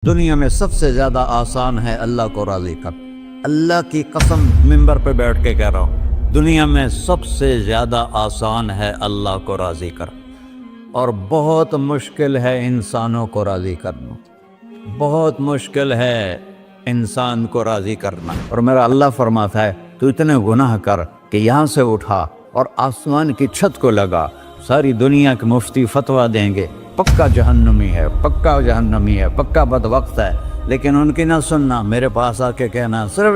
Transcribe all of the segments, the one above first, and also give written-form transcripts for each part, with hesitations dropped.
دنیا میں سب سے زیادہ آسان ہے اللہ کو راضی کر۔ اللہ کی قسم منبر پہ بیٹھ کے کہہ رہا ہوں، دنیا میں سب سے زیادہ آسان ہے اللہ کو راضی کر، اور بہت مشکل ہے انسانوں کو راضی کرنا، بہت مشکل ہے انسان کو راضی کرنا۔ اور میرا اللہ فرماتا ہے تو اتنے گناہ کر کہ یہاں سے اٹھا اور آسمان کی چھت کو لگا، ساری دنیا کے مفتی فتویٰ دیں گے پکا جہنمی ہے، پکا جہنمی ہے، پکا بدبخت ہے، لیکن ان کی نہ سننا، میرے پاس آ کے کہنا صرف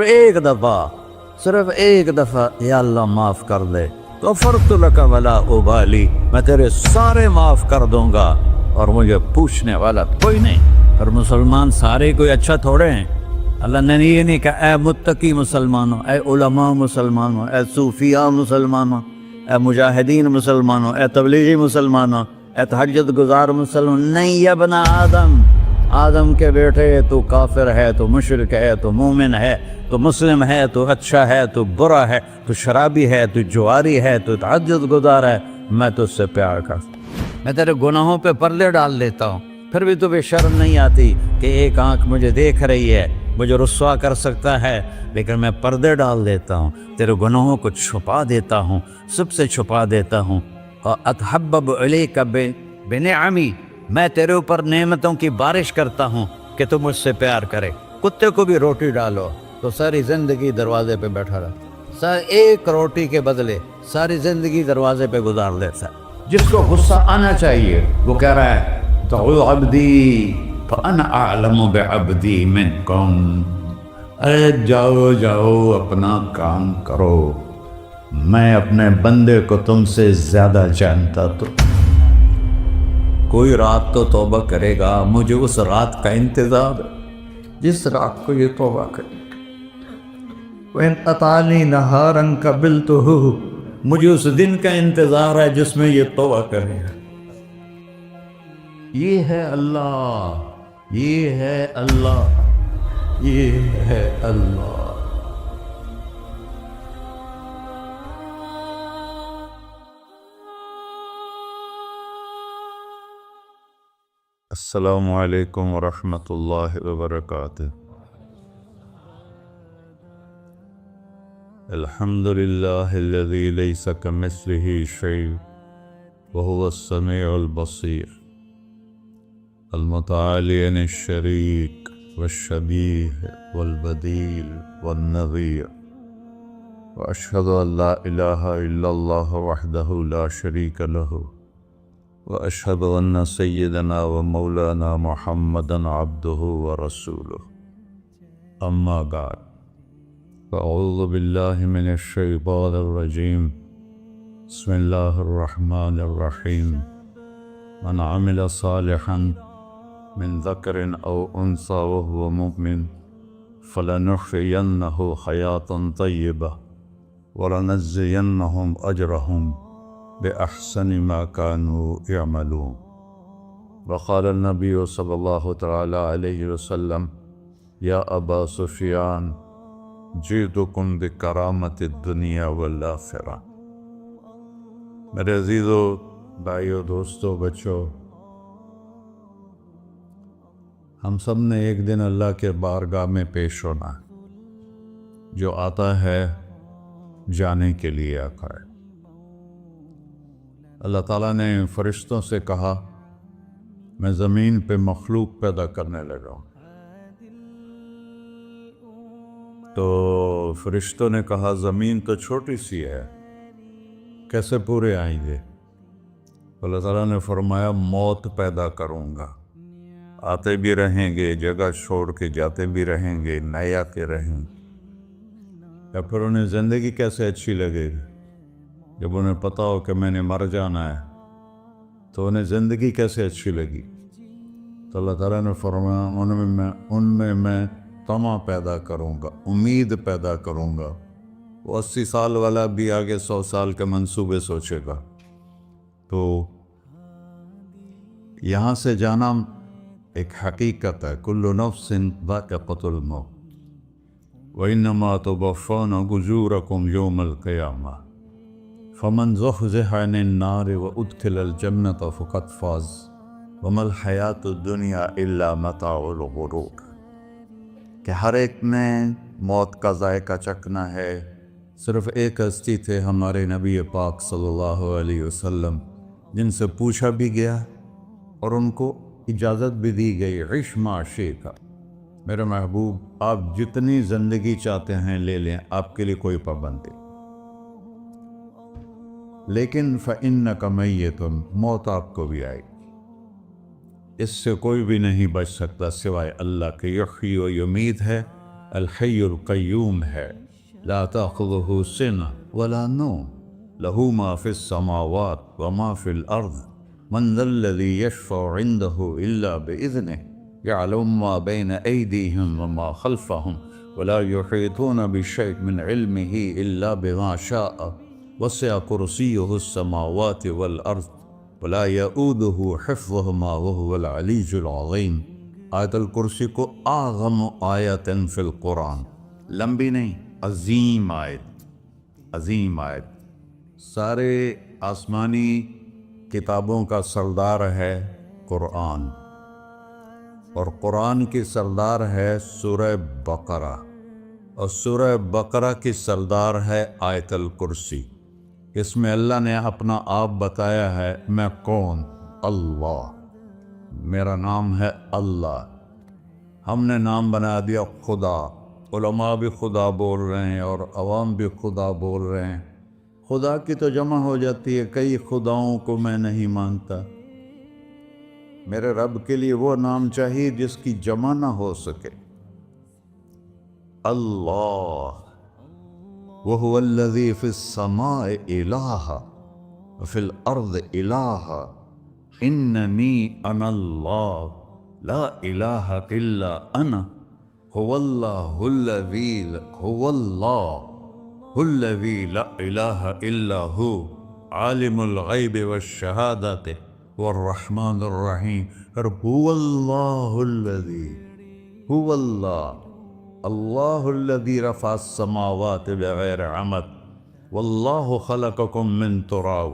ایک دفعہ یا اللہ معاف کر دے، غفرت لک ولا ابالی، میں تیرے سارے معاف کر دوں گا اور مجھے پوچھنے والا کوئی نہیں۔ اور مسلمان سارے کوئی اچھا تھوڑے ہیں، اللہ نے یہ نہیں کہا اے متقی مسلمانوں، اے علماء مسلمانوں، اے صوفیاء مسلمانوں، اے مجاہدین مسلمانوں، اے تبلیغی مسلمانوں، اے تہجد گزار مسلمان، نہیں یا ابن آدم کے بیٹے، تو کافر ہے، تو مشرک ہے، تو مومن ہے، تو مسلم ہے، تو اچھا ہے، تو برا ہے، تو شرابی ہے، تو جواری ہے، تو تہجد گزار ہے، میں تجھ سے پیار کرتا ہوں، میں تیرے گناہوں پہ پردے ڈال دیتا ہوں، پھر بھی تمہیں شرم نہیں آتی کہ ایک آنکھ مجھے دیکھ رہی ہے، مجھے رسوا کر سکتا ہے، لیکن میں پردے ڈال دیتا ہوں، تیرے گناہوں کو چھپا دیتا ہوں، سب سے چھپا دیتا ہوں۔ اتحبب الیک بنعمی، میں تیرے اوپر نعمتوں کی بارش کرتا ہوں کہ تم مجھ سے پیار کرے۔ کتے کو بھی روٹی ڈالو تو ساری زندگی دروازے پہ بیٹھا رہا، ایک روٹی کے بدلے ساری زندگی دروازے پہ گزار دیتا ہے۔ جس کو غصہ آنا چاہیے وہ کہہ رہا ہے تو عبدی فانا اعلم بعبدی منکم، اے جاؤ اپنا کام کرو، میں اپنے بندے کو تم سے زیادہ جانتا۔ تو کوئی رات تو توبہ کرے گا، مجھے اس رات کا انتظار ہے جس رات کو یہ توبہ کرے۔ وَإِنْ أَطَعَنِي نَهَارًا قَبِلْتُهُ، مجھے اس دن کا انتظار ہے جس میں یہ توبہ کرے گا۔ یہ ہے اللہ، یہ ہے اللہ، یہ ہے اللہ۔ السلام علیکم ورحمۃ اللہ وبرکاتہ۔ الحمد للہ الذی لیس کمثلہ شیء وہو السمیع البصیر، المتعالی عن الشریک والشبیہ والبدیل والنظیر، واشہد ان لا الہ الا اللہ وحدہ لا شریک لہ، واشہد ان سیدنا و مولانا محمدا عبدہ ورسولہ، اما بعد فاعوذ باللہ من الشیطان الرجیم، بسم اللہ الرحمن الرحیم، من عمل صالحا من ذکر او انثی وهو مؤمن فلنحیینہ حیاة طیبہ ولنجزینہم اجرہم بأحسن ما كانوا يعملون۔ وقال النبی صلی اللہ تعالی علیہ وسلم یا ابا سفیان جئتکم بکرامت الدنیا والآخرہ۔ میرے عزیزو، بھائیو، دوستو، بچو، ہم سب نے ایک دن اللہ کے بارگاہ میں پیش ہونا ہے۔ جو آتا ہے جانے کے لیے آتا ہے۔ اللہ تعالیٰ نے فرشتوں سے کہا میں زمین پہ مخلوق پیدا کرنے لگا ہوں، تو فرشتوں نے کہا زمین تو چھوٹی سی ہے، کیسے پورے آئیں گے؟ اللہ تعالیٰ نے فرمایا موت پیدا کروں گا، آتے بھی رہیں گے، جگہ چھوڑ کے جاتے بھی رہیں گے، نئے آتے رہیں گے۔ یا پھر انہیں زندگی کیسے اچھی لگے گی؟ جب انہیں پتا ہو کہ میں نے مر جانا ہے تو انہیں زندگی کیسے اچھی لگی؟ تو اللہ تعالیٰ نے فرمایا ان میں میں طمع پیدا کروں گا، امید پیدا کروں گا۔ وہ 80 سال والا بھی آگے 100 سال کے منصوبے سوچے گا۔ تو یہاں سے جانا ایک حقیقت ہے، کل نفس ذائقۃ الموت وانما توفون اجورکم یوم القیامہ، فمن زحزح عن النار وادخل الجنة فقد فاز وما الحیات الدنیا الا متاع الغرور، کہ ہر ایک نے موت کا ذائقہ چکھنا ہے۔ صرف ایک ہستی تھے ہمارے نبی پاک صلی اللہ علیہ وسلم، جن سے پوچھا بھی گیا اور ان کو اجازت بھی دی گئی، عش ما شئت، میرے محبوب آپ جتنی زندگی چاہتے ہیں لے لیں، آپ کے لیے کوئی پابندی، لیکن فإنک میت، موت آپ کو بھی آئے گی، اس سے کوئی بھی نہیں بچ سکتا سوائے اللہ کے۔ یحیی و یمیت ہے، الحی القیوم ہے، لا تأخذہ سنہ ولا نوم، لہ ما فی السماوات وما فی الارض، من ذا الذی یشفع عنده الا بإذنہ، يعلم ما بين أيديهم وما خلفهم ولا يحيطون بشيء من علمه إلا بما شاء، وسع كرسيه السماوات والأرض ولا يؤوده حفظهما وهو العلي العظيم۔ آیت الکرسی کو اعظم آیت فی القرآن، لمبی نہیں، عظیم آیت، عظیم آیت، سارے آسمانی کتابوں کا سردار ہے قرآن، اور قرآن کی سردار ہے سورہ بقرہ، اور سورہ بقرہ کی سردار ہے آیت الکرسی۔ اس میں اللہ نے اپنا آپ بتایا ہے، میں کون؟ اللہ، میرا نام ہے اللہ۔ ہم نے نام بنا دیا خدا، علماء بھی خدا بول رہے ہیں اور عوام بھی خدا بول رہے ہیں۔ خدا کی تو جمع ہو جاتی ہے، کئی خداؤں کو میں نہیں مانتا، میرے رب کے لیے وہ نام چاہیے جس کی جمع نہ ہو سکے۔ اللہ، وَهُوَ الَّذِي فِي السَّمَاءِ إِلَٰهًا وَفِي الْأَرْضِ إِلَٰهًا إِنَّنِي أَنَا اللَّهُ لَا إِلَٰهَ إِلَّا أَنَا هُوَ اللَّهُ الَّذِي لَا إِلَٰهَ إِلَّا هُوَ عَالِمُ الْغَيْبِ وَالشَّهَادَةِ والرحمن الرحیم۔ اور هو اللہ الذی، هو اللہ الذی رفع السماوات بغیر عمد واللہ خلقکم من تراب،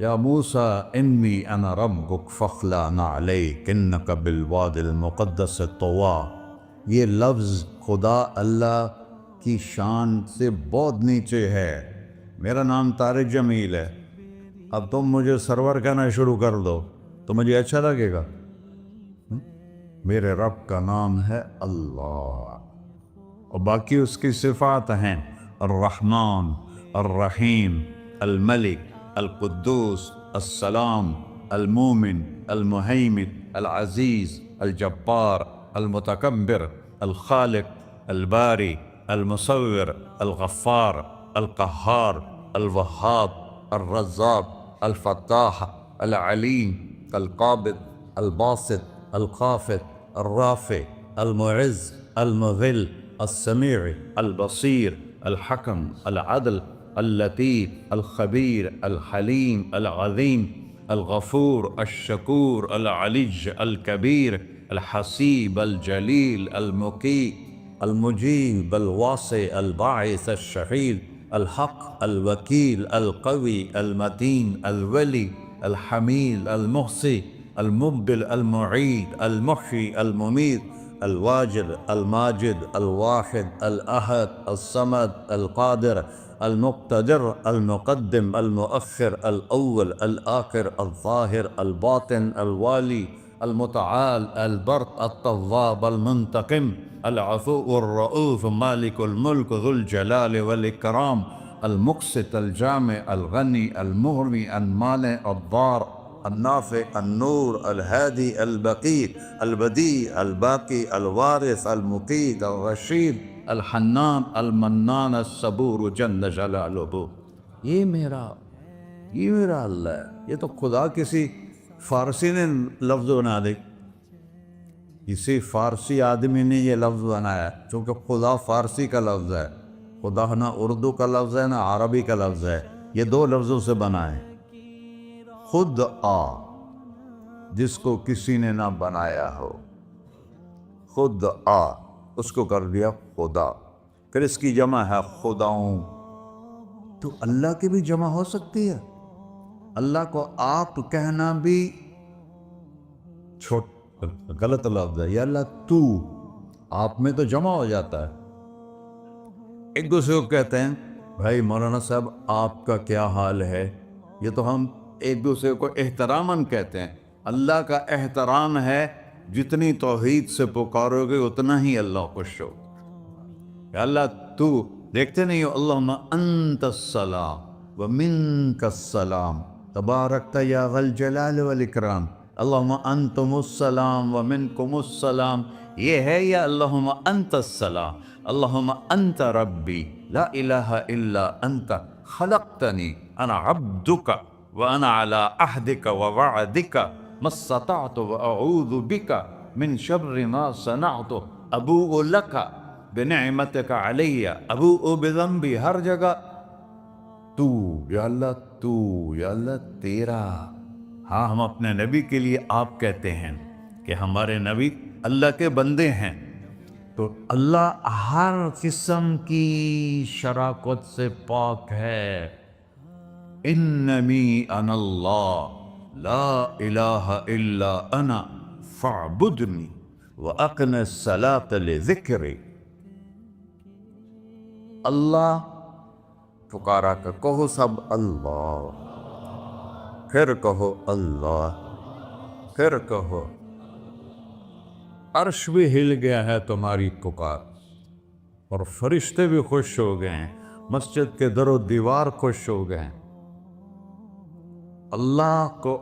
یا موسیٰ انی انا ربک فاخلع نعلیک انک بالوادی المقدس طویٰ۔ یہ لفظ خدا اللہ کی شان سے بہت نیچے ہے۔ میرا نام طارق جمیل ہے، اب تم مجھے سرور کہنا شروع کر دو تو مجھے اچھا لگے گا؟ میرے رب کا نام ہے اللہ، اور باقی اس کی صفات ہیں، الرحمن، الرحیم، الملک، القدوس، السلام، المومن، المہیمن، العزیز، الجبار، المتکبر، الخالق، الباری، المصور، الغفار، القہار، الوہاب، الرزاق، الفتاح، العلیم، القابض، الباسط، الخافض، الرافع، المعز، المذل، السمیع، البصیر، الحکم، العدل، اللطیف، الخبیر، الحلیم، العظیم، الغفور، الشکور، العلی، الکبیر، الحسیب، الجلیل، المقیت، المجیب، الواسع، الباعث، الشہید، الحق، الوکیل، القوی، المتین، الولی، الحمید، المحصی، المبدل، المعید، المحیی، الممیت، الواجد، الماجد، الواحد، الأحد، الصمد، القادر، المقتدر، المقدم، المؤخر، الأول، الآخر، الظاهر، الباطن، الوالي، المتعال، البر، التواب، المنتقم، العفو، الرؤوف، مالك الملك، ذو الجلال والإكرام، المقسط، الجامع، الغني، المغني، المانع، الضار، النافع، النور، الهادي، البقي، البديع، الباقي، الوارث، المقيت، الرشيد، الحنان، المنان، الصبور جل جلالہ۔ یہ میرا اللہ ہے۔ یہ تو خدا کسی فارسی نے لفظ بنا دی، کسی فارسی آدمی نے یہ لفظ بنایا، چونکہ خدا فارسی کا لفظ ہے، خدا نہ اردو کا لفظ ہے نہ عربی کا لفظ ہے، یہ دو لفظوں سے بنا ہے۔ خود آ، جس کو کسی نے نہ بنایا ہو، خود آ، اس کو کر دیا خدا، پھر اس کی جمع ہے خداؤں۔ تو اللہ کی بھی جمع ہو سکتی ہے، اللہ کو آپ کہنا بھی چھوٹ غلط لفظ ہے، یا اللہ تو، آپ میں تو جمع ہو جاتا ہے۔ ایک دوسرے کو کہتے ہیں بھائی مولانا صاحب آپ کا کیا حال ہے، یہ تو ہم ایک دوسرے کو احتراماً کہتے ہیں۔ اللہ کا احترام ہے جتنی توحید سے پکارو گے اتنا ہی اللہ خوش ہو۔ کہ اللہ تو، دیکھتے نہیں ہو اللہم انت السلام ومنک السلام تبارکت یا ذا الجلال والاکرام، اللہم انتم السلام ومنکم السلام، یہ ہے یا اللہم انت السلام، اللہم انت ربی لا الہ الا انت خلقتنی انا عبدک وانا علی عہدک ووعدک ما استطعت واعوذ بک من شر ما صنعت ابوء لک بنعمتک علی ابوء بذنبی، ہر جگہ تو، یا اللہ تو، یا اللہ تیرا۔ ہاں ہم اپنے نبی کے لیے آپ کہتے ہیں کہ ہمارے نبی اللہ کے بندے ہیں، تو اللہ ہر قسم کی شراکت سے پاک ہے۔ اننی انا اللہ لا الہ الا انا فاعبدنی واقم الصلاۃ لذکری۔ اللہ پکارا کر کہو سب اللہ، پھر کہو اللہ، پھر کہو۔ عرش بھی ہل گیا ہے تمہاری پکار، اور فرشتے بھی خوش ہو گئے ہیں، مسجد کے در و دیوار خوش ہو گئے ہیں۔ اللہ کو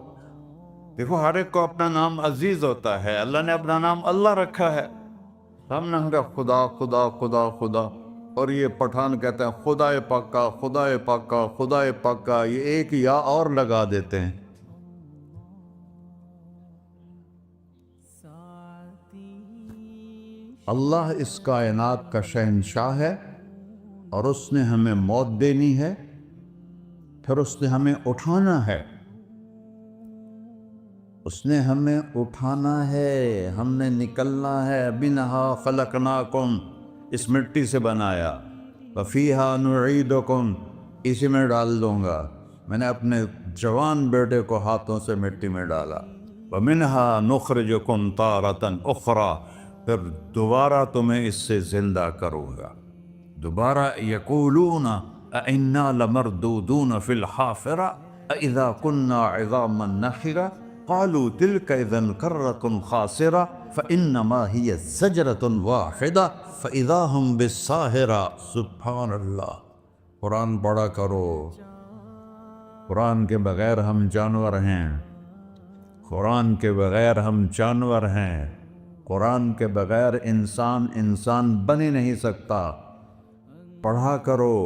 دیکھو، ہر ایک کو اپنا نام عزیز ہوتا ہے، اللہ نے اپنا نام اللہ رکھا ہے۔ ہم نے کہا خدا خدا خدا خدا، اور یہ پٹھان کہتے ہیں خدا پاکا خدا پاکا خدا پاکا، یہ ایک یا اور لگا دیتے ہیں۔ اللہ اس کائنات کا شہنشاہ ہے، اور اس نے ہمیں موت دینی ہے، پھر اس نے ہمیں اٹھانا ہے، اس نے ہمیں اٹھانا ہے، ہم نے نکلنا ہے۔ منہا خلقناکم، اس مٹی سے بنایا، وفیہا نعیدکم، اسی میں ڈال دوں گا۔ میں نے اپنے جوان بیٹے کو ہاتھوں سے مٹی میں ڈالا۔ ومنہا نخرجکم تارۃ اخری، پھر دوبارہ تمہیں اس سے زندہ کروں گا۔ دوبارہ یقولون اَإِنَّا لَمَرْدُودُونَ فِي الْحَافِرَةِ أَإِذَا كُنَّا عِظَامًا نَخِرَةً قَالُوا تِلْكَ إِذًا كَرَّةٌ خَاسِرَةٌ فَإِنَّمَا هِيَ زَجْرَةٌ وَاحِدَةٌ فَإِذَا هُمْ بِالسَّاهِرَةِ۔ سبحان اللہ، قرآن پڑھا کرو۔ قرآن کے بغیر ہم جانور ہیں، قرآن کے بغیر ہم جانور ہیں، قرآن کے بغیر انسان بن ہی نہیں سکتا۔ پڑھا کرو۔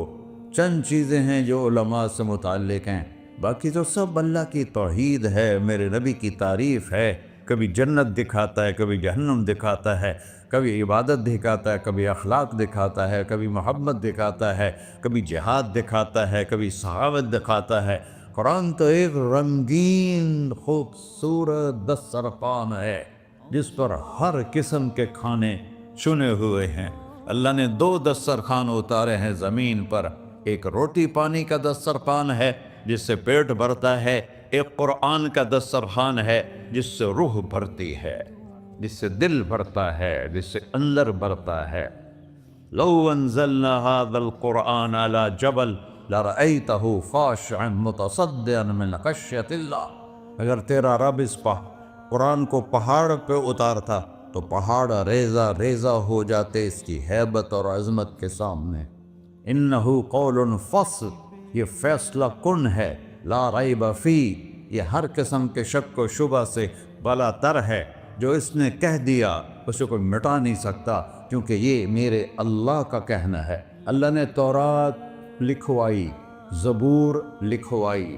چند چیزیں ہیں جو علماء سے متعلق ہیں، باقی تو سب اللہ کی توحید ہے، میرے نبی کی تعریف ہے۔ کبھی جنت دکھاتا ہے، کبھی جہنم دکھاتا ہے، کبھی عبادت دکھاتا ہے، کبھی اخلاق دکھاتا ہے، کبھی محبت دکھاتا ہے، کبھی جہاد دکھاتا ہے، کبھی سخاوت دکھاتا ہے۔ قرآن تو ایک رنگین خوبصورت دسترخوان ہے جس پر ہر قسم کے کھانے چنے ہوئے ہیں۔ اللہ نے 2 دسترخوان اتارے ہیں زمین پر، ایک روٹی پانی کا دسترخوان ہے جس سے پیٹ بھرتا ہے، ایک قرآن کا دسترخوان ہے جس سے روح بھرتی ہے، جس سے دل بھرتا ہے، جس سے اندر بھرتا ہے۔ لو انزلنا هذا القرآن على جبل لرأيته خاشعا متصدعا من خشية اللہ، اگر تیرا رب اس قرآن کو پہاڑ پہ اتارتا تو پہاڑ ریزہ ریزہ ہو جاتے اس کی ہیبت اور عظمت کے سامنے۔ انہو قول فصل، یہ فیصلہ کن ہے، لا ریب فی، یہ ہر قسم کے شک و شبہ سے بلا تر ہے۔ جو اس نے کہہ دیا اسے کوئی مٹا نہیں سکتا، کیونکہ یہ میرے اللہ کا کہنا ہے۔ اللہ نے تورات لکھوائی، زبور لکھوائی،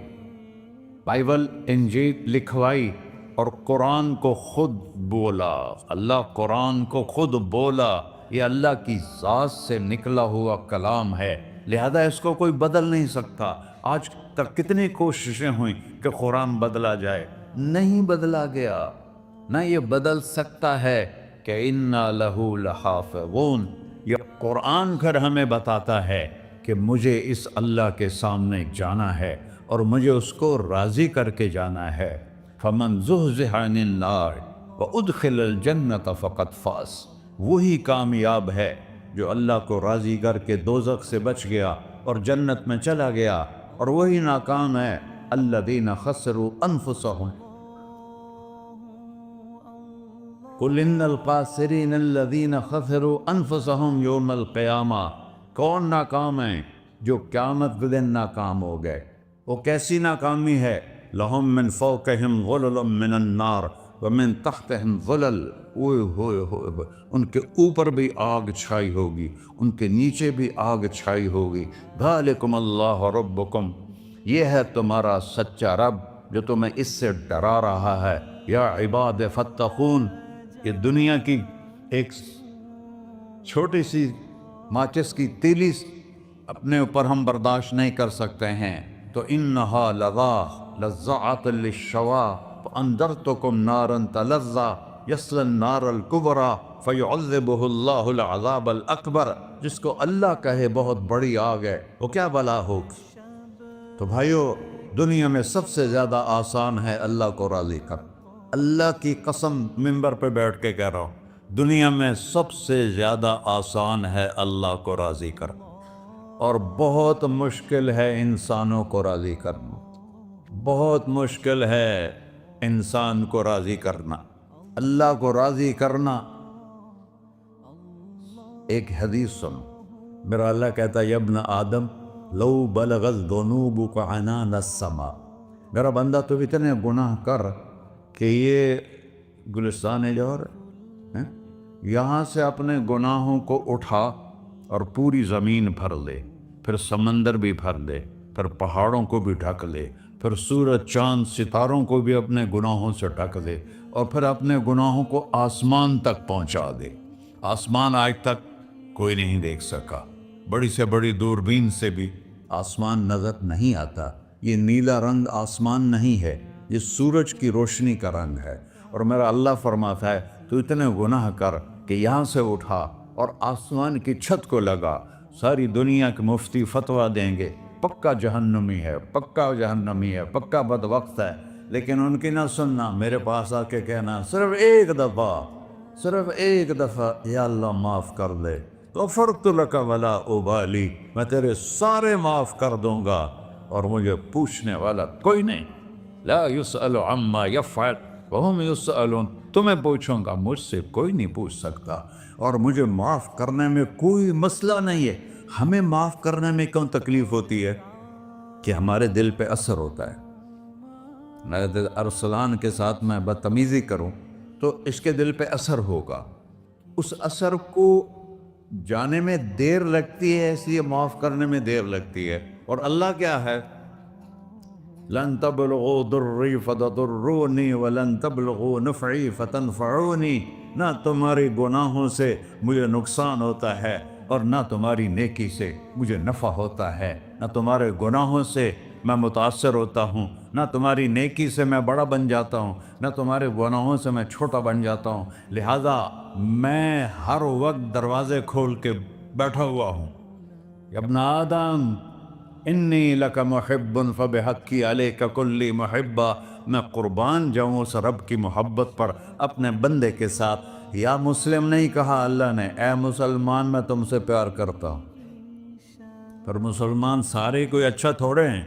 بائبل انجیل لکھوائی، اور قرآن کو خود بولا۔ اللہ قرآن کو خود بولا، یہ اللہ کی ذات سے نکلا ہوا کلام ہے، لہذا اس کو کوئی بدل نہیں سکتا۔ آج تک کتنی کوششیں ہوئیں کہ قرآن بدلا جائے، نہیں بدلا گیا، نہ یہ بدل سکتا ہے کہ اِنَّا لَهُ لَحَافِظُونَ۔ یہ قرآن پھر ہمیں بتاتا ہے کہ مجھے اس اللہ کے سامنے جانا ہے اور مجھے اس کو راضی کر کے جانا ہے۔ فَمَنْ زُحْزِحَ عَنِ النَّارِ وَأُدْخِلَ الْجَنَّةَ فَقَدْ فَازَ، وہی کامیاب ہے جو اللہ کو راضی کر کے دوزخ سے بچ گیا اور جنت میں چلا گیا، اور وہی ناکام ہے الَّذِينَ خَسِرُوا أَنفُسَهُمْ قُلْ إِنَّ الْخَاسِرِينَ الَّذِينَ خَسِرُوا أَنفُسَهُمْ يَوْمَ الْقِيَامَةِ، کون ناکام ہیں؟ جو قیامت کے دن ناکام ہو گئے۔ وہ کیسی ناکامی ہے؟ لَهُم مِّن فَوْقِهِمْ ظُلُلٌ مِّنَ النَّارِ وَمِن تَحْتِهِمْ ظُلَلٌ، اوئے ہوئے ہوئے، ان کے اوپر بھی آگ چھائی ہوگی، ان کے نیچے بھی آگ چھائی ہوگی۔ ذَلِكُمُ اللَّهُ رَبُّكُمْ، یہ ہے تمہارا سچا رب جو تمہیں اس سے ڈرا رہا ہے۔ یا عباد فاتقون، یہ دنیا کی ایک چھوٹی سی ماچس کی تیلی اپنے اوپر ہم برداشت نہیں کر سکتے ہیں، تو انہا لظیٰ لذعۃ للشوا فانذرتکم نارا تلظیٰ یصلی النار الکبریٰ فیعذبہ اللہ العذاب الاکبر، جس کو اللہ کہے بہت بڑی آگ ہے وہ کیا بلا ہوگی۔ تو بھائیو، دنیا میں سب سے زیادہ آسان ہے اللہ کو راضی کر، اللہ کی قسم منبر پہ بیٹھ کے کہہ رہا ہوں، دنیا میں سب سے زیادہ آسان ہے اللہ کو راضی کر، اور بہت مشکل ہے انسانوں کو راضی کرنا، بہت مشکل ہے انسان کو راضی کرنا۔ اللہ کو راضی کرنا، ایک حدیث سنو، میرا اللہ کہتا ہے یا ابن آدم لو بلغت ذنوبک عنان السماء، میرا بندہ تو اتنے گناہ کر کہ یہ گلستان جوہر ہے، یہاں سے اپنے گناہوں کو اٹھا اور پوری زمین بھر لے، پھر سمندر بھی بھر لے، پھر پہاڑوں کو بھی ڈھک لے، پھر سورج چاند ستاروں کو بھی اپنے گناہوں سے ڈھک دے، اور پھر اپنے گناہوں کو آسمان تک پہنچا دے۔ آسمان آج تک کوئی نہیں دیکھ سکا، بڑی سے بڑی دوربین سے بھی آسمان نظر نہیں آتا۔ یہ نیلا رنگ آسمان نہیں ہے، یہ سورج کی روشنی کا رنگ ہے۔ اور میرا اللہ فرماتا ہے تو اتنے گناہ کر کہ یہاں سے اٹھا اور آسمان کی چھت کو لگا، ساری دنیا کے مفتی فتویٰ دیں گے پکا جہنمی ہے، پکا جہنمی ہے، پکا بدبخت ہے، لیکن ان کی نہ سننا، میرے پاس آ کے کہنا صرف ایک دفعہ یا اللہ معاف کر دے، غفرت لک ولا ابالی، میں تیرے سارے معاف کر دوں گا اور مجھے پوچھنے والا کوئی نہیں۔ لا یسأل عما یفعل وہم یسألون، تمہیں پوچھوں گا، مجھ سے کوئی نہیں پوچھ سکتا، اور مجھے معاف کرنے میں کوئی مسئلہ نہیں ہے۔ ہمیں معاف کرنے میں کیوں تکلیف ہوتی ہے؟ کہ ہمارے دل پہ اثر ہوتا ہے۔ میں ارسلان کے ساتھ میں بدتمیزی کروں تو اس کے دل پہ اثر ہوگا، اس اثر کو جانے میں دیر لگتی ہے، اس لیے معاف کرنے میں دیر لگتی ہے۔ اور اللہ کیا ہے؟ لن تبلغوا ضری فتضرونی ولن تبلغوا نفعی فتنفعونی، نہ تمہاری گناہوں سے مجھے نقصان ہوتا ہے اور نہ تمہاری نیکی سے مجھے نفع ہوتا ہے، نہ تمہارے گناہوں سے میں متاثر ہوتا ہوں، نہ تمہاری نیکی سے میں بڑا بن جاتا ہوں، نہ تمہارے گناہوں سے میں چھوٹا بن جاتا ہوں، لہذا میں ہر وقت دروازے کھول کے بیٹھا ہوا ہوں۔ یا ابن آدم انی لک محب فبحقی علیک کلی محبہ، میں قربان جاؤں اس رب کی محبت پر اپنے بندے کے ساتھ۔ یا مسلم نہیں کہا اللہ نے، اے مسلمان میں تم سے پیار کرتا ہوں۔ پر مسلمان سارے کوئی اچھا تھوڑے ہیں،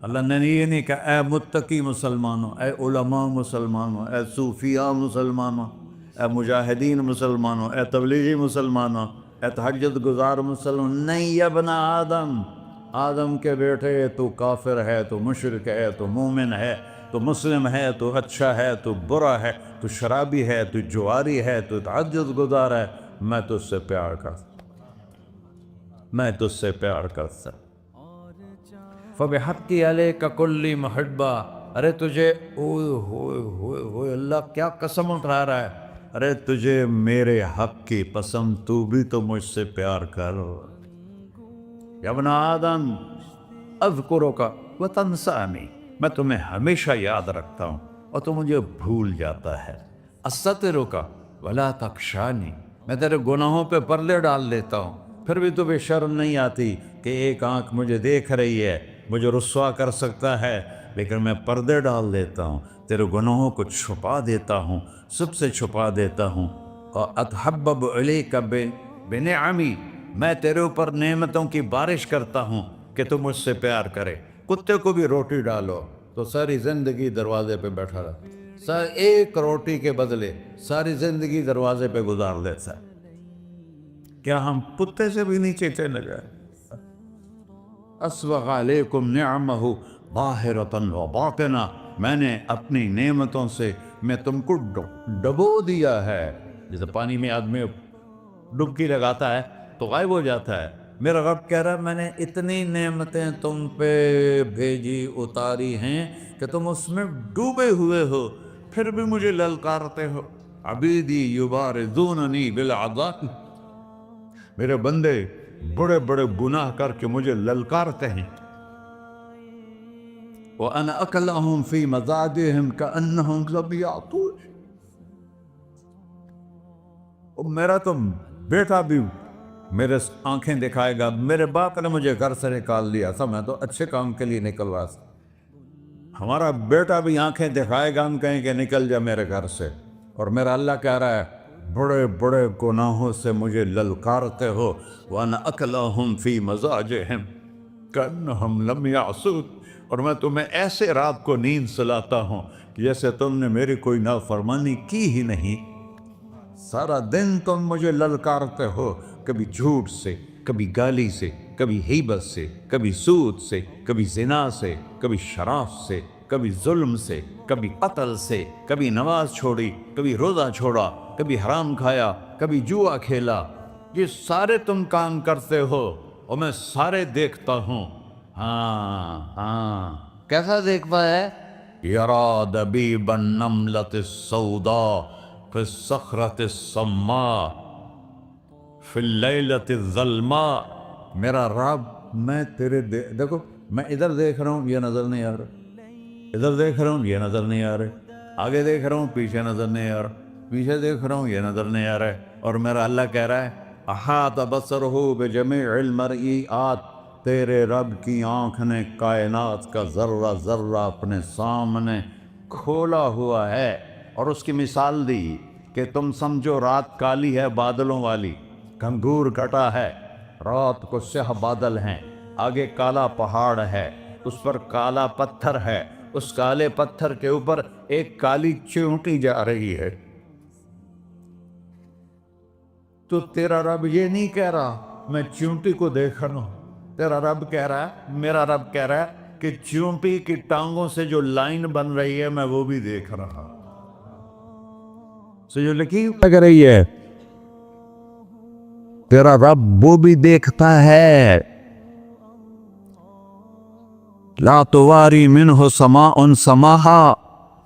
اللہ نے یہ نہیں کہا اے متقی مسلمانوں، اے علماء مسلمانوں، اے صوفیاء مسلمانوں، اے مجاہدین مسلمانوں، اے تبلیغی مسلمانوں، اے تہجد گزار مسلمان، نہیں یا ابن آدم، آدم کے بیٹے، تو کافر ہے، تو مشرک ہے، تو مومن ہے، تو مسلم ہے، تو اچھا ہے، تو برا ہے، تو شرابی ہے، تو جواری ہے، تو تہجد گزار ہے، میں تجھ سے پیار کرتا، میں تجھ سے پیار کرتا۔ فبحقی علیک کلی محبہ، ارے تجھے اوئے ہوئے ہوئے ہوئے، اللہ کیا قسم اٹھا رہا ہے، ارے تجھے میرے حق کی قسم، تو بھی تو مجھ سے پیار کر۔ یا ابن آدم اذکرک وتنسانی، میں تمہیں ہمیشہ یاد رکھتا ہوں اور تو مجھے بھول جاتا ہے۔ استترک ولا تخشانی، میں تیرے گناہوں پہ پردے ڈال دیتا ہوں، پھر بھی تمہیں شرم نہیں آتی کہ ایک آنکھ مجھے دیکھ رہی ہے، مجھے رسوا کر سکتا ہے، لیکن میں پردے ڈال دیتا ہوں تیرے گناہوں کو چھپا دیتا ہوں، سب سے چھپا دیتا ہوں. اور اتحبب علیک بنعمی، میں تیرے اوپر نعمتوں کی بارش کرتا ہوں کہ تم مجھ سے پیار کرے. کتے کو بھی روٹی ڈالو تو ساری زندگی دروازے پہ بیٹھا رہا، ایک روٹی کے بدلے ساری زندگی دروازے پہ گزار دیتا ہے. کیا ہم کتے سے بھی نیچے چلے جائیں؟ اسبغ علیکم نعمہ ظاہرۃ و باطنہ، میں نے اپنی نعمتوں سے میں تم کو ڈبو دیا ہے. جیسے پانی میں آدمی ڈبکی لگاتا ہے تو غائب ہو جاتا ہے. میرا رب کہہ رہا ہے میں نے اتنی نعمتیں تم پہ بھیجی اتاری ہیں کہ تم اس میں ڈوبے ہوئے ہو، پھر بھی مجھے للکارتے ہو. عبیدی یبارزوننی بالعذاب، میرے بندے بڑے بڑے گناہ کر کے مجھے للکارتے ہیں. وَأَنَا أَكْلَهُمْ فِي مَزَاجِهِمْ كَأَنَّهُمْ لَمْ يَعْطُونِ، میرا تو بیٹا بھی میرے آنکھیں دکھائے گا. میرے باپ نے مجھے گھر سے نکال دیا تھا، میں تو اچھے کام کے لیے نکل رہا تھا. ہمارا بیٹا بھی آنکھیں دکھائے گا، ہم کہیں کہ نکل جا میرے گھر سے. اور میرا اللہ کہہ رہا ہے بڑے بڑے گناہوں سے مجھے للکارتے ہو. وَأَنَا أَكْلَهُمْ فِي مَزَاجِهِمْ كَأَنَّهُمْ لَمْ يَعْصُونِ، اور میں تمہیں ایسے رات کو نیند سلاتا ہوں کہ جیسے تم نے میری کوئی نافرمانی کی ہی نہیں. سارا دن تم مجھے للکارتے ہو، کبھی جھوٹ سے، کبھی گالی سے، کبھی غیبت سے، کبھی سود سے، کبھی زنا سے، کبھی شراب سے، کبھی ظلم سے، کبھی قتل سے، کبھی نماز چھوڑی، کبھی روزہ چھوڑا، کبھی حرام کھایا، کبھی جوا کھیلا. یہ سارے تم کام کرتے ہو اور میں سارے دیکھتا ہوں. ہاں کیسا دیکھتا ہے؟ یرا دبیب النملۃ السوداء فی الصخرۃ الصماء فی اللیلۃ الظلماء. میرا رب میں تیرے دیکھو، میں ادھر دیکھ رہا ہوں یہ نظر نہیں آ رہا، ادھر دیکھ رہا ہوں یہ نظر نہیں آ رہا، آگے دیکھ رہا ہوں پیچھے نظر نہیں آ رہا، پیچھے دیکھ رہا ہوں یہ نظر نہیں آ رہا ہے. اور میرا اللہ کہہ رہا ہے احاط بصرہ بجمیع المرئیات، تیرے رب کی آنکھ نے کائنات کا ذرہ ذرہ اپنے سامنے کھولا ہوا ہے. اور اس کی مثال دی کہ تم سمجھو رات کالی ہے بادلوں والی، گھنگور گھٹا ہے، رات کو سیاہ بادل ہیں، آگے کالا پہاڑ ہے، اس پر کالا پتھر ہے، اس کالے پتھر کے اوپر ایک کالی چیونٹی جا رہی ہے. تو تیرا رب یہ نہیں کہہ رہا میں چیونٹی کو دیکھ رہا ہوں، تیرا رب کہہ رہا ہے، میرا رب کہہ رہا ہے کہ چیونٹی کی ٹانگوں سے جو لائن بن رہی ہے میں وہ بھی دیکھ رہا ہوں. جو لکیر لگ رہی ہے تیرا رب وہ بھی دیکھتا ہے. لا تواری منہ سماء سماہا،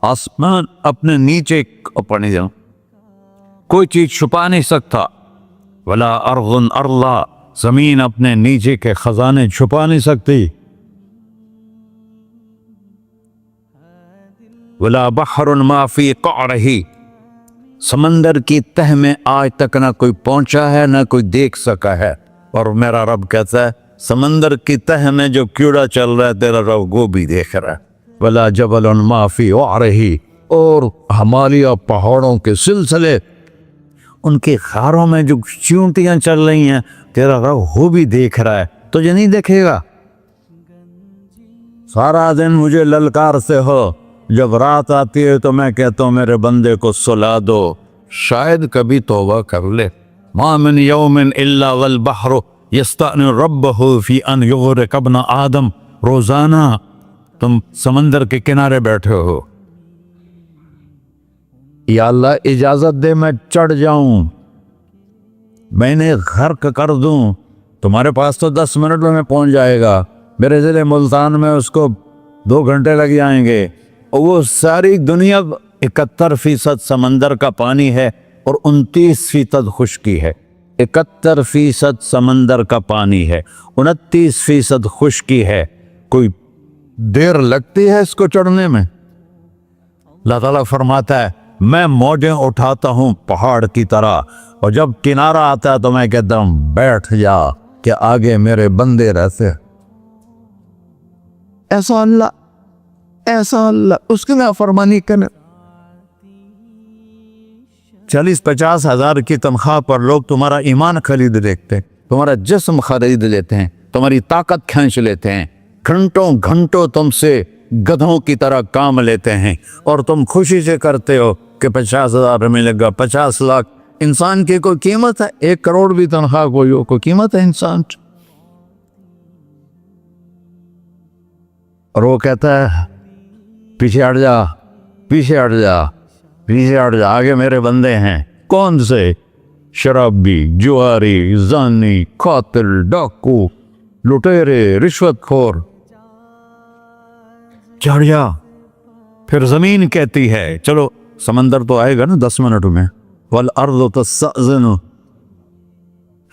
آسمان اپنے نیچے پڑھنے جاؤں کوئی چیز چھپا نہیں سکتا. ولا ارض ارضا، زمین اپنے نیچے کے خزانے چھپا نہیں سکتی. ولا بحر ما فی قعرہ، سمندر کی تہ میں آج تک نہ کوئی پہنچا ہے نہ کوئی دیکھ سکا ہے. اور میرا رب کہتا ہے سمندر کی تہ میں جو کیڑا چل رہا ہے تیرا رب وہ بھی دیکھ رہا ہے. ولا جبل ما فی وعرہ، اور ہمالیہ پہاڑوں کے سلسلے ان کے خاروں میں جو چیونٹیاں چل رہی ہیں تیرا رب وہ بھی دیکھ رہا ہے. تجھے نہیں دیکھے گا؟ سارا دن مجھے للکار سے ہو، جب رات آتی ہے تو میں کہتا ہوں میرے بندے کو سلا دو، شاید کبھی توبہ کر لے. ما من یوم الا والبحر یستأذن ربہ فی ان یغرق ابن آدم. روزانہ تم سمندر کے کنارے بیٹھے ہو، یا اللہ اجازت دے میں چڑھ جاؤں، میں نے غرق کر دوں. تمہارے پاس تو 10 منٹ میں پہنچ جائے گا، میرے ضلع ملتان میں اس کو 2 گھنٹے لگ جائیں گے. اور وہ ساری دنیا 71% سمندر کا پانی ہے اور 29% خشکی ہے. 71% سمندر کا پانی ہے، 29% خشکی ہے. کوئی دیر لگتی ہے اس کو چڑھنے میں؟ اللہ تعالیٰ فرماتا ہے میں موجیں اٹھاتا ہوں پہاڑ کی طرح، اور جب کنارہ آتا ہے تو میں کہتا ہوں بیٹھ جا کہ آگے میرے بندے رہتے. ایسا اللہ ایسا اللہ اس کی نافرمانی کرنا. 40-50 ہزار کی تنخواہ پر لوگ تمہارا ایمان خرید لیتے ہیں, تمہارا جسم خرید لیتے ہیں, تمہاری طاقت کھینچ لیتے ہیں, گھنٹوں گھنٹوں تم سے گدھوں کی طرح کام لیتے ہیں, اور تم خوشی سے کرتے ہو کہ 50,000 ملے گا, 50 لاکھ. انسان کی کوئی قیمت ہے؟ 1 کروڑ بھی تنخواہ کوئی قیمت ہے انسان؟ اور وہ کہتا ہے پیچھے ہٹ جا, پیچھے ہٹ جا, پیچھے ہٹ جا, آگے میرے بندے ہیں. کون سے؟ شرابی, جواری, زانی, قاتل, ڈاکو, لٹیرے, رشوت خور. چڑھ جا. پھر زمین کہتی ہے چلو سمندر تو آئے گا نا 10 منٹ میں. والارض تستأذن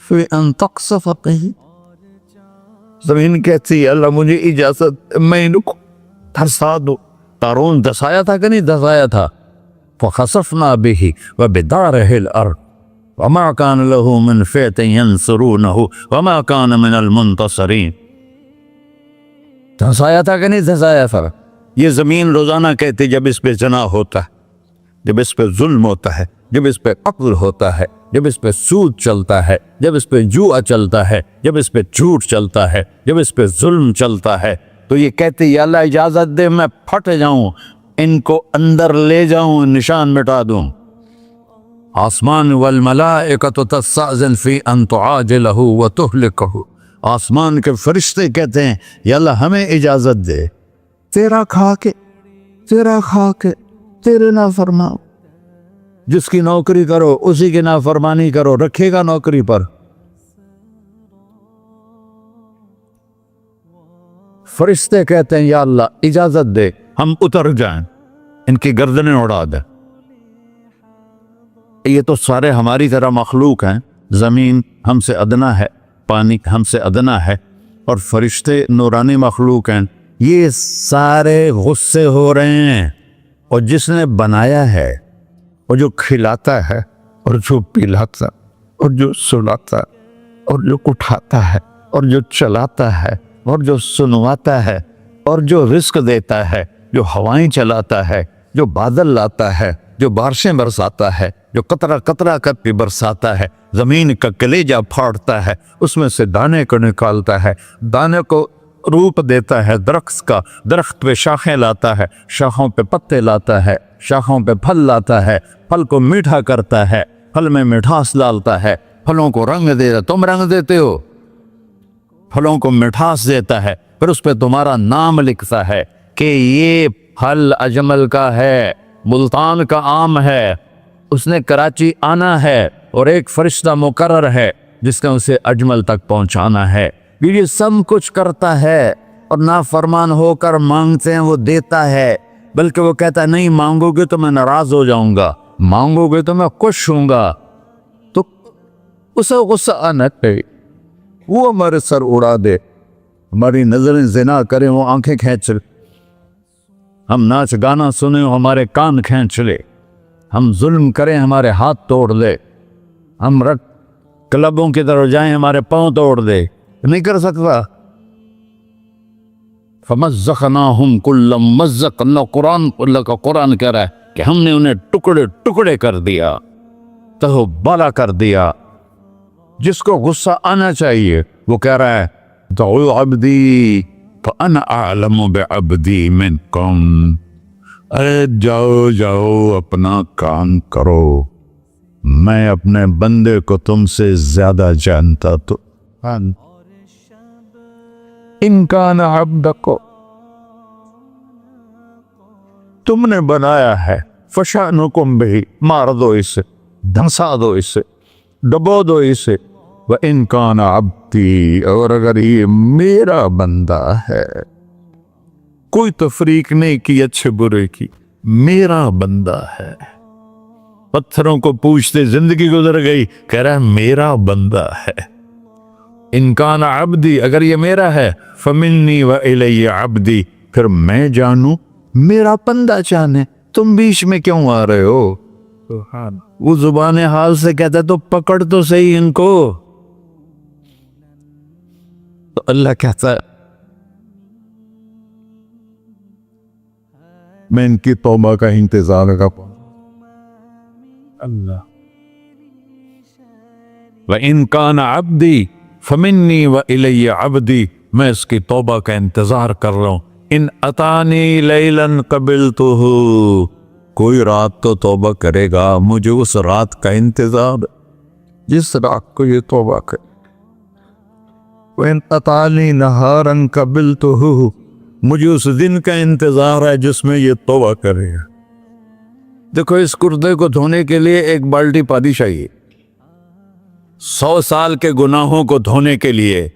فی ان تقصف قیل. زمین کہتی ہے اللہ مجھے اجازت, میں ان کو دھسا دو. قارون دھسایا تھا کہ نہیں دھسایا تھا؟ فخسفنا به وبداره الارض وما كان له من فئة ينصرونه وما كان من المنتصرين. دھسایا تھا کہ نہیں دھسایا تھا؟ یہ زمین روزانہ کہتی جب اس پہ زنا ہوتا ہے, جب اس پہ ظلم ہوتا ہے, جب اس پہ قتل ہوتا ہے, جب اس پہ سود چلتا ہے, جب اس پہ جوا چلتا ہے, جب اس پہ جھوٹ چلتا ہے, جب اس پہ ظلم چلتا ہے, تو یہ کہتے یا اللہ اجازت دے میں پھٹ جاؤں, ان کو اندر لے جاؤں, نشان مٹا دوں. آسمان والملائکۃ تستأذن فی ان تعاجلہ وتہلکہ. آسمان کے فرشتے کہتے ہیں یا اللہ ہمیں اجازت دے, تیرا کھا کے تیرے نافرمان. جس کی نوکری کرو اسی کی نافرمانی کرو, رکھے گا نوکری پر. فرشتے کہتے ہیں یا اللہ اجازت دے ہم اتر جائیں, ان کی گردنیں اڑا دے. یہ تو سارے ہماری طرح مخلوق ہیں. زمین ہم سے ادنا ہے, پانی ہم سے ادنا ہے, اور فرشتے نورانی مخلوق ہیں. یہ سارے غصے ہو رہے ہیں, اور جس نے بنایا ہے, اور جو کھلاتا ہے, اور جو پلاتا, اور جو سلاتا, اور جو اٹھاتا ہے, اور جو چلاتا ہے, اور جو سنواتا ہے, اور جو رزق دیتا ہے, جو ہوائیں چلاتا ہے, جو بادل لاتا ہے, جو بارشیں برساتا ہے, جو قطرہ قطرہ کر کے برساتا ہے, زمین کا کلیجہ پھاڑتا ہے, اس میں سے دانے کو نکالتا ہے, دانے کو روپ دیتا ہے درخت کا, درخت پہ شاخیں لاتا ہے, شاخوں پہ پتے لاتا ہے, شاخوں پہ پھل لاتا ہے, پھل کو میٹھا کرتا ہے, پھل میں مٹھاس ڈالتا ہے, پھلوں کو رنگ دیتا. تم رنگ دیتے ہو, پھلوں کو مٹھاس دیتا ہے, پھر اس پہ تمہارا نام لکھتا ہے کہ یہ پھل اجمل کا ہے, ملتان کا آم ہے, اس نے کراچی آنا ہے, اور ایک فرشتہ مقرر ہے جس نے اسے اجمل تک پہنچانا ہے. یہ سب کچھ کرتا ہے, اور نافرمان ہو کر مانگتے ہیں وہ دیتا ہے, بلکہ وہ کہتا ہے نہیں مانگو گے تو میں ناراض ہو جاؤں گا, مانگو گے تو میں خوش ہوں گا. تو اسے غصہ آنا چاہیے, وہ ہمارے سر اڑا دے, ہماری نظریں زنا کریں وہ آنکھیں کھینچ لے, ہم ناچ گانا سنیں ہمارے کان کھینچ لے, ہم ظلم کریں ہمارے ہاتھ توڑ دے, ہم کلبوں کی طرف جائیں ہمارے پاؤں توڑ دے. نہیں کر سکتا. فَمَزَّقْنَاهُمْ كُلَّ مُمَزَّقٍ. اللہ کا قرآن کہہ رہا ہے کہ ہم نے انہیں ٹکڑے ٹکڑے کر دیا, تہو بالا کر دیا. جس کو غصہ آنا چاہیے وہ کہہ رہا ہے دعوا عبدی فأنا أعلم بعبدی منکم. ارے جاؤ جاؤ اپنا کام کرو, میں اپنے بندے کو تم سے زیادہ جانتا. تو ان کان عبدک, تم نے بنایا ہے, فشانکم بہ, مار دو اسے, دھنسا دو اسے, ڈبو دو اسے. وَإِن كَانَ عَبْدِي, اور اگر یہ میرا بندہ ہے, کوئی تفریق نہیں کی اچھے برے کی, میرا بندہ ہے. پتھروں کو پوچھتے زندگی گزر گئی, کہہ رہا ہے میرا بندہ ہے. ان کان عبدی, اگر یہ میرا ہے, فمنی والی عبدی, پھر میں جانوں میرا بندہ جانے, تم بیچ میں کیوں آ رہے ہو؟ وہ زبان حال سے کہتا ہے تو پکڑ تو صحیح ان کو. تو اللہ کہتا ہے میں ان کی توبہ کا انتظار کروں. اللہ وَإِن كَانَ عَبْدِي فَمِنِّي وَإِلَيَّ عَبْدِي، میں اس کی توبہ کا انتظار کر رہا ہوں. ان اتانی لیلاً قبلتہ، کوئی رات تو توبہ کرے گا، مجھے اس رات کا انتظار جس رات کو یہ توبہ کرے. وَإِنْ أَطَانِي نَهَارًا قَبِلْتُهُ، مجھے اس دن کا انتظار ہے جس میں یہ توبہ کرے گا. دیکھو اس کردے کو دھونے کے لیے ایک بالٹی پانی چاہیے. 100 سال کے گناہوں کو دھونے کے لیے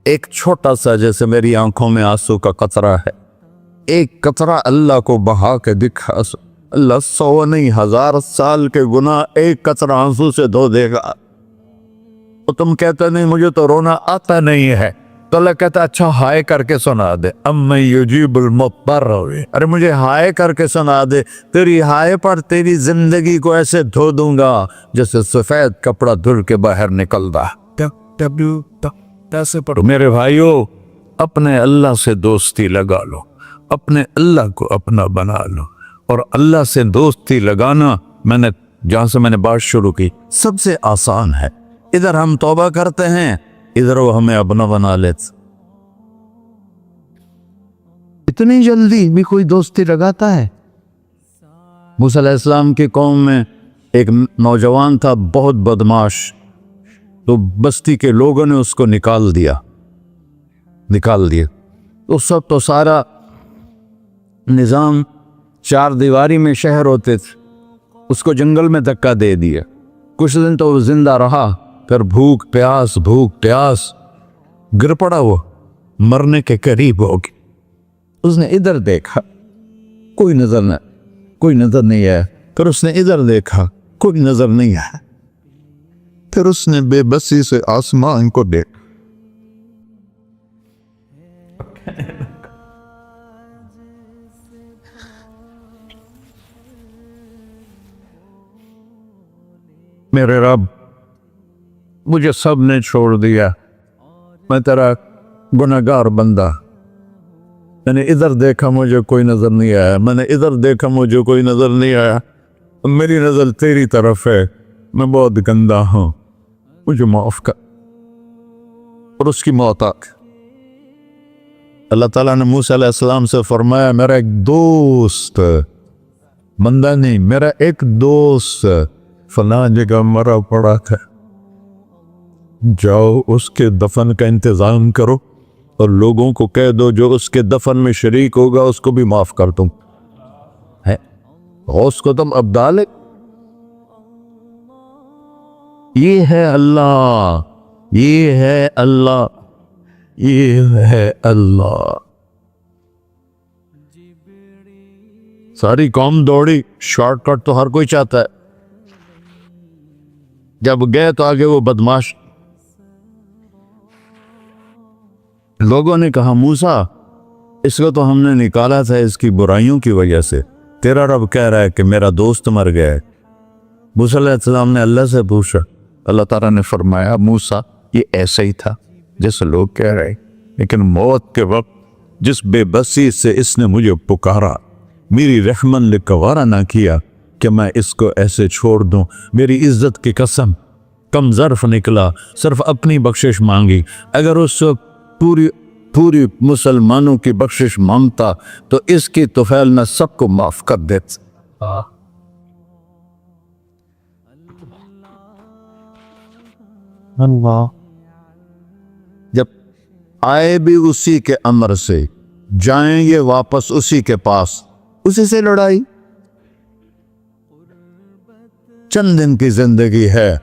ایک چھوٹا سا، جیسے میری آنکھوں میں آنسو کا قطرہ ہے، ایک قطرہ اللہ کو بہا کے دکھا، اللہ 100 نہیں 1000 سال کے گناہ ایک قطرہ آنسو سے دھو دے گا. تو تم کہتے نہیں مجھے تو رونا آتا نہیں ہے، تو اللہ کہتا اچھا ہائے کر کے سنا دے. اَمَّن يُجِيبُ الْمُضْطَرَّ، ارے مجھے ہائے کر کے سنا دے، تیری ہائے پر تیری زندگی کو ایسے دھو دوں گا جیسے سفید کپڑا دھل کے باہر نکلتا. میرے بھائیو، اپنے اللہ سے دوستی لگا لو، اپنے اللہ کو اپنا بنا لو. اور اللہ سے دوستی لگانا، جہاں سے میں نے بات شروع کی، سب سے آسان ہے. ادھر ہم توبہ کرتے ہیں، ادھر وہ ہمیں اپنا بنا لیتے. اتنی جلدی بھی کوئی دوستی لگاتا ہے؟ موسیٰ علیہ السلام کی قوم میں ایک نوجوان تھا بہت بدماش، تو بستی کے لوگوں نے اس کو نکال دیا. اس وقت تو سارا نظام 4 دیواری میں شہر ہوتے تھے، اس کو جنگل میں دھکا دے دیا. کچھ دن تو وہ زندہ رہا، پھر بھوک پیاس گر پڑا، وہ مرنے کے قریب ہو گیا. اس نے ادھر دیکھا، کوئی نظر نہیں آیا. پھر اس نے ادھر دیکھا، کوئی نظر نہیں آیا. پھر اس نے بے بسی سے آسمان کو دیکھا. میرے رب، مجھے سب نے چھوڑ دیا، میں تیرا گناہگار بندہ. میں نے ادھر دیکھا مجھے کوئی نظر نہیں آیا، میں نے ادھر دیکھا مجھے کوئی نظر نہیں آیا. میری نظر تیری طرف ہے، میں بہت گندا ہوں، مجھے معاف کر. اور اس کی موت آ گئی. اللہ تعالیٰ نے موسیٰ علیہ السلام سے فرمایا میرا ایک دوست، بندہ نہیں، میرا ایک دوست فلاں جگہ مرا پڑا تھا، جاؤ اس کے دفن کا انتظام کرو اور لوگوں کو کہہ دو جو اس کے دفن میں شریک ہوگا اس کو بھی معاف کر دوں. غوث کو تم ابدال. یہ ہے اللہ، یہ ہے اللہ، یہ ہے اللہ. ساری قوم دوڑی، شارٹ کٹ تو ہر کوئی چاہتا ہے. جب گئے تو آگے وہ بدماش. لوگوں نے کہا موسیٰ اس کو تو ہم نے نکالا تھا اس کی برائیوں کی وجہ سے، تیرا رب کہہ رہا ہے کہ میرا دوست مر گیا ہے. موسیٰ علیہ السلام نے اللہ سے پوچھا، اللہ تعالیٰ نے فرمایا موسیٰ یہ ایسا ہی تھا جیسے لوگ کہہ رہے، لیکن موت کے وقت جس بے بسی سے اس نے مجھے پکارا، میری رحمن نے گوارا نہ کیا کہ میں اس کو ایسے چھوڑ دوں. میری عزت کی قسم، کم ظرف نکلا، صرف اپنی بخشش مانگی. اگر اس پوری مسلمانوں کی بخشش مانگتا تو اس کی طفیل نہ سب کو معاف کر دیتا. اللہ جب آئے بھی اسی کے امر سے، جائیں گے واپس اسی کے پاس، اسی سے لڑائی. چند دن کی زندگی ہے،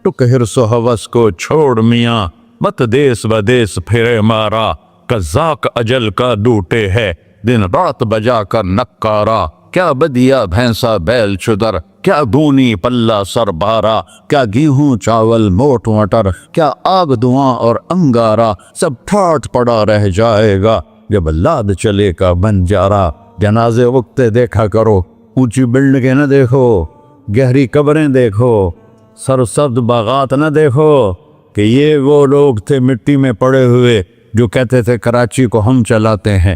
ٹک حرص و ہوس کو چھوڑ میاں، مت دیس بدیس پھرے مارا. قزاق اجل کا ڈوٹے ہے، دن رات بجا کر نکارا. کیا بدیا بھینسا بیل چدر، کیا گونی پلہ سر بارا. کیا گیہوں چاول موٹ مٹر، کیا آگ دھواں اور انگارا. سب ٹھاٹ پڑا رہ جائے گا جب لاد چلے کا بنجارا. جنازے اگتے دیکھا کرو، اونچی بلڈنگیں نہ دیکھو، گہری قبریں دیکھو، سرسبز باغات نہ دیکھو کہ یہ وہ لوگ تھے مٹی میں پڑے ہوئے جو کہتے تھے کراچی کو ہم چلاتے ہیں.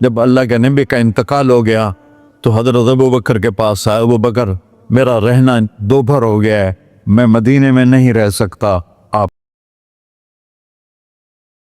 جب اللہ کے نبی کا انتقال ہو گیا تو حضرت ابوبکر کے پاس آیا، ابوبکر میرا رہنا دوپہر ہو گیا ہے، میں مدینے میں نہیں رہ سکتا،